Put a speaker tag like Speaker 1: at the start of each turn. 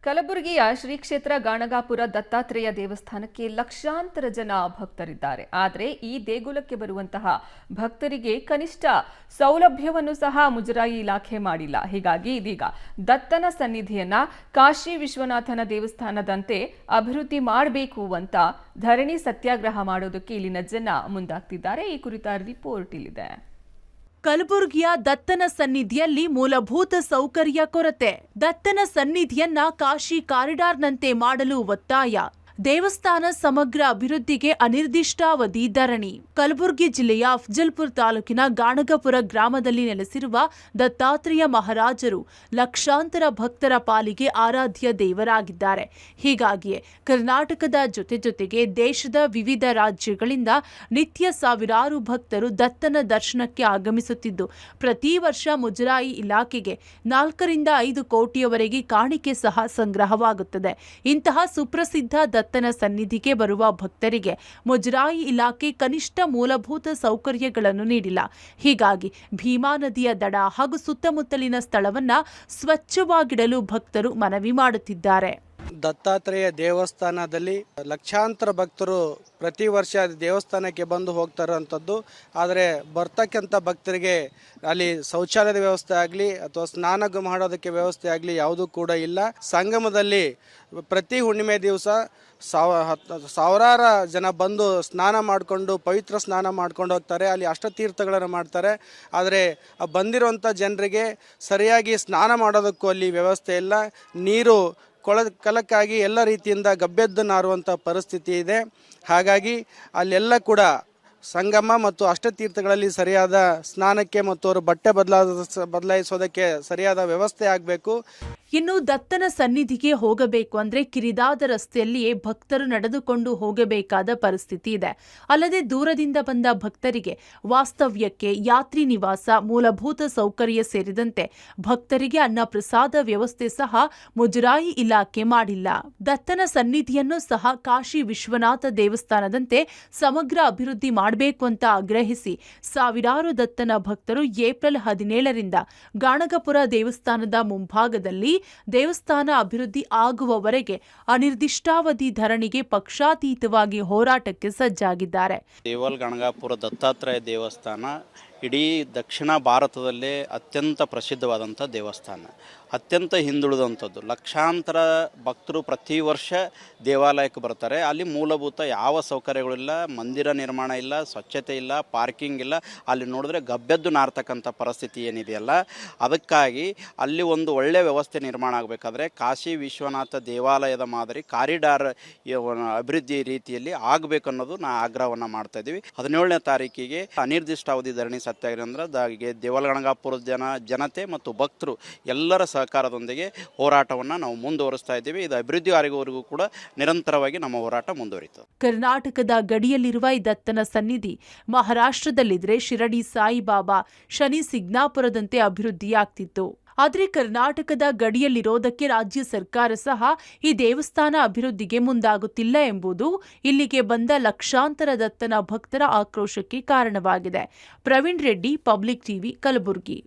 Speaker 1: ಕಲಬುರಗಿಯ ಶ್ರೀ ಕ್ಷೇತ್ರ ಗಾಣಗಾಪುರ ದತ್ತಾತ್ರೇಯ ದೇವಸ್ಥಾನಕ್ಕೆ ಲಕ್ಷಾಂತರ ಜನ ಭಕ್ತರಿದ್ದಾರೆ. ಆದರೆ ಈ ದೇಗುಲಕ್ಕೆ ಬರುವಂತಹ ಭಕ್ತರಿಗೆ ಕನಿಷ್ಠ ಸೌಲಭ್ಯವನ್ನು ಸಹ ಮುಜರಾಯಿ ಇಲಾಖೆ ಮಾಡಿಲ್ಲ. ಹೀಗಾಗಿ ಇದೀಗ ದತ್ತನ ಸನ್ನಿಧಿಯನ್ನ ಕಾಶಿ ವಿಶ್ವನಾಥನ ದೇವಸ್ಥಾನದಂತೆ ಅಭಿವೃದ್ಧಿ ಮಾಡಬೇಕು ಅಂತ ಧರಣಿ ಸತ್ಯಾಗ್ರಹ ಮಾಡೋದಕ್ಕೆ ಇಲ್ಲಿನ ಜನ ಮುಂದಾಗ್ತಿದ್ದಾರೆ. ಈ ಕುರಿತ ರಿಪೋರ್ಟ್ ಇಲ್ಲಿದೆ.
Speaker 2: ಕಲಬುರಗಿಯ ದತ್ತನ ಸನ್ನಿಧಿಯಲ್ಲಿ ಮೂಲಭೂತ ಸೌಕರ್ಯ ಕೊರತೆ. ದತ್ತನ ಸನ್ನಿಧಿಯನ್ನ ಕಾಶಿ ಕಾರಿಡಾರ್ನಂತೆ ಮಾಡಲು ಒತ್ತಾಯ. ದೇವಸ್ಥಾನ ಸಮಗ್ರ ಅಭಿವೃದ್ಧಿಗೆ ಅನಿರ್ದಿಷ್ಟಾವಧಿ ಧರಣಿ. ಕಲಬುರಗಿ ಜಿಲ್ಲೆಯ ಅಫಜಲ್ಪುರ ತಾಲೂಕಿನ ಗಾಣಗಾಪುರ ಗ್ರಾಮದಲ್ಲಿ ನೆಲೆಸಿರುವ ದತ್ತಾತ್ರೇಯ ಮಹಾರಾಜರು ಲಕ್ಷಾಂತರ ಭಕ್ತರ ಪಾಲಿಗೆ ಆರಾಧ್ಯ ದೇವರಾಗಿದ್ದಾರೆ. ಹೀಗಾಗಿಯೇ ಕರ್ನಾಟಕದ ಜೊತೆಗೆ ದೇಶದ ವಿವಿಧ ರಾಜ್ಯಗಳಿಂದ ನಿತ್ಯ ಸಾವಿರಾರು ಭಕ್ತರು ದತ್ತನ ದರ್ಶನಕ್ಕೆ ಆಗಮಿಸುತ್ತಿದ್ದು, ಪ್ರತಿ ವರ್ಷ ಮುಜರಾಯಿ ಇಲಾಖೆಗೆ 4 ರಿಂದ 5 ಕೋಟಿಯವರೆಗೆ ಕಾಣಿಕೆ ಸಹ ಸಂಗ್ರಹವಾಗುತ್ತದೆ. ಇಂತಹ ಸುಪ್ರಸಿದ್ಧ ದತ್ತನ ಸನ್ನಿಧಿಗೆ ಬರುವ ಭಕ್ತರಿಗೆ ಮುಜರಾಯಿ ಇಲಾಖೆ ಕನಿಷ್ಠ ಮೂಲಭೂತ ಸೌಕರ್ಯಗಳನ್ನು ನೀಡಿಲ್ಲ. ಹೀಗಾಗಿ ಭೀಮಾ ನದಿಯ ದಡ ಹಾಗೂ ಸುತ್ತಮುತ್ತಲಿನ ಸ್ಥಳವನ್ನ ಸ್ವಚ್ಛವಾಗಿಡಲು ಭಕ್ತರು ಮನವಿ ಮಾಡುತ್ತಿದ್ದಾರೆ.
Speaker 3: ದತ್ತಾತ್ರೇಯ ದೇವಸ್ಥಾನದಲ್ಲಿ ಲಕ್ಷಾಂತರ ಭಕ್ತರು ಪ್ರತಿ ವರ್ಷ ದೇವಸ್ಥಾನಕ್ಕೆ ಬಂದು ಹೋಗ್ತಾರಂಥದ್ದು. ಆದರೆ ಬರ್ತಕ್ಕಂಥ ಭಕ್ತರಿಗೆ ಅಲ್ಲಿ ಶೌಚಾಲಯದ ವ್ಯವಸ್ಥೆ ಆಗಲಿ ಅಥವಾ ಸ್ನಾನ ಮಾಡೋದಕ್ಕೆ ವ್ಯವಸ್ಥೆ ಆಗಲಿ ಯಾವುದೂ ಕೂಡ ಇಲ್ಲ. ಸಂಗಮದಲ್ಲಿ ಪ್ರತಿ ಹುಣ್ಣಿಮೆ ದಿವಸ ಸಾವಿರಾರು ಜನ ಬಂದು ಸ್ನಾನ ಮಾಡಿಕೊಂಡು ಪವಿತ್ರ ಸ್ನಾನ ಮಾಡ್ಕೊಂಡು ಹೋಗ್ತಾರೆ. ಅಲ್ಲಿ ಅಷ್ಟತೀರ್ಥಗಳನ್ನು ಮಾಡ್ತಾರೆ. ಆದರೆ ಬಂದಿರುವಂಥ ಜನರಿಗೆ ಸರಿಯಾಗಿ ಸ್ನಾನ ಮಾಡೋದಕ್ಕೂ ಅಲ್ಲಿ ವ್ಯವಸ್ಥೆ ಇಲ್ಲ. ನೀರು ಕಲಕ್ಕಾಗಿ ಎಲ್ಲ ರೀತಿಯಿಂದ ಗಬ್ಬೆದ್ದು ನಾರುವಂಥ ಪರಿಸ್ಥಿತಿ ಇದೆ. ಹಾಗಾಗಿ ಅಲ್ಲೆಲ್ಲ ಕೂಡ ಸಂಗಮ ಮತ್ತು ಅಷ್ಟತೀರ್ಥಗಳಲ್ಲಿ ಸರಿಯಾದ ಸ್ನಾನಕ್ಕೆ ಮತ್ತು ಅವರು ಬಟ್ಟೆ ಬದಲಾಯಿಸೋದಕ್ಕೆ ಸರಿಯಾದ ವ್ಯವಸ್ಥೆ ಆಗಬೇಕು.
Speaker 2: ಇನ್ನು ದತ್ತನ ಸನ್ನಿಧಿಗೆ ಹೋಗಬೇಕು ಅಂದ್ರೆ ಕಿರಿದಾದ ರಸ್ತೆಯಲ್ಲಿಯೇ ಭಕ್ತರು ನಡೆದುಕೊಂಡು ಹೋಗಬೇಕಾದ ಪರಿಸ್ಥಿತಿ ಇದೆ. ಅಲ್ಲದೆ ದೂರದಿಂದ ಬಂದ ಭಕ್ತರಿಗೆ ವಾಸ್ತವ್ಯಕ್ಕೆ ಯಾತ್ರಿ ನಿವಾಸ, ಮೂಲಭೂತ ಸೌಕರ್ಯ ಸೇರಿದಂತೆ ಭಕ್ತರಿಗೆ ಅನ್ನ ಪ್ರಸಾದ ವ್ಯವಸ್ಥೆ ಸಹ ಮುಜರಾಯಿ ಇಲಾಖೆ ಮಾಡಿಲ್ಲ. ದತ್ತನ ಸನ್ನಿಧಿಯನ್ನು ಸಹ ಕಾಶಿ ವಿಶ್ವನಾಥ ದೇವಸ್ಥಾನದಂತೆ ಸಮಗ್ರ ಅಭಿವೃದ್ಧಿ ಮಾಡಬೇಕು ಅಂತ ಆಗ್ರಹಿಸಿ ಸಾವಿರಾರು ದತ್ತನ ಭಕ್ತರು ಏಪ್ರಿಲ್ 17ರಿಂದ ಗಾಣಗಾಪುರ ದೇವಸ್ಥಾನದ ಮುಂಭಾಗದಲ್ಲಿ ದೇವಸ್ಥಾನ ಅಭಿವೃದ್ಧಿ ಆಗುವವರೆಗೆ ಅನಿರ್ದಿಷ್ಟಾವಧಿ ಧರಣಿಗೆ ಪಕ್ಷಾತೀತವಾಗಿ ಹೋರಾಟಕ್ಕೆ ಸಜ್ಜಾಗಿದ್ದಾರೆ.
Speaker 4: ದೇವಲ್ ಗಾಣಗಾಪುರ ದತ್ತಾತ್ರೇಯ ದೇವಸ್ಥಾನ ಇಡೀ ದಕ್ಷಿಣ ಭಾರತದಲ್ಲೇ ಅತ್ಯಂತ ಪ್ರಸಿದ್ಧವಾದಂಥ ದೇವಸ್ಥಾನ, ಅತ್ಯಂತ ಹಿಂದುಳಿದಂಥದ್ದು. ಲಕ್ಷಾಂತರ ಭಕ್ತರು ಪ್ರತಿ ವರ್ಷ ದೇವಾಲಯಕ್ಕೆ ಬರ್ತಾರೆ. ಅಲ್ಲಿ ಮೂಲಭೂತ ಯಾವ ಸೌಕರ್ಯಗಳಿಲ್ಲ, ಮಂದಿರ ನಿರ್ಮಾಣ ಇಲ್ಲ, ಸ್ವಚ್ಛತೆ ಇಲ್ಲ, ಪಾರ್ಕಿಂಗ್ ಇಲ್ಲ. ಅಲ್ಲಿ ನೋಡಿದ್ರೆ ಗಬ್ಬೆದ್ದು ನಾರ್ತಕ್ಕಂಥ ಪರಿಸ್ಥಿತಿ ಏನಿದೆಯಲ್ಲ, ಅದಕ್ಕಾಗಿ ಅಲ್ಲಿ ಒಂದು ಒಳ್ಳೆಯ ವ್ಯವಸ್ಥೆ ನಿರ್ಮಾಣ ಆಗಬೇಕಾದ್ರೆ ಕಾಶಿ ವಿಶ್ವನಾಥ ದೇವಾಲಯದ ಮಾದರಿ ಕಾರಿಡಾರ್ ಅಭಿವೃದ್ಧಿ ರೀತಿಯಲ್ಲಿ ಆಗಬೇಕನ್ನೋದು ನಾವು ಆಗ್ರಹವನ್ನು ಮಾಡ್ತಾ ಇದ್ದೀವಿ. 17ನೇ ತಾರೀಕಿಗೆ ಅನಿರ್ದಿಷ್ಟಾವಧಿ ಧರಣಿ ಸತ್ಯಾಗ್ರಹ ದೇವಲ್ ಗಾಣಗಾಪುರ ಜನತೆ ಮತ್ತು ಭಕ್ತರು ಎಲ್ಲರ ಸಹಕಾರದೊಂದಿಗೆ ಹೋರಾಟವನ್ನು ನಾವು ಮುಂದುವರಿಸ್ತಾ ಇದ್ದೀವಿ. ಇದು ಅಭಿವೃದ್ಧಿ ಆಗುವವರೆಗೂ ಕೂಡ ನಿರಂತರವಾಗಿ ನಮ್ಮ ಹೋರಾಟ ಮುಂದುವರಿಯುತ್ತದೆ.
Speaker 2: ಕರ್ನಾಟಕದ ಗಡಿಯಲ್ಲಿರುವ ಈ ದತ್ತನ ಸನ್ನಿಧಿ ಮಹಾರಾಷ್ಟ್ರದಲ್ಲಿದ್ರೆ ಶಿರಡಿ ಸಾಯಿಬಾಬಾ, ಶನಿ ಸಿಗ್ನಾಪುರದಂತೆ ಅಭಿವೃದ್ಧಿಯಾಗ್ತಿತ್ತು. ಆದರೆ ಕರ್ನಾಟಕದ ಗಡಿಯಲ್ಲಿರೋದಕ್ಕೆ ರಾಜ್ಯ ಸರ್ಕಾರ ಸಹ ಈ ದೇವಸ್ಥಾನ ಅಭಿವೃದ್ಧಿಗೆ ಮುಂದಾಗುತ್ತಿಲ್ಲ ಎಂಬುದು ಇಲ್ಲಿಗೆ ಬಂದ ಲಕ್ಷಾಂತರ ದತ್ತನ ಭಕ್ತರ ಆಕ್ರೋಶಕ್ಕೆ ಕಾರಣವಾಗಿದೆ. Praveen Reddy, public TV, Kalaburagi.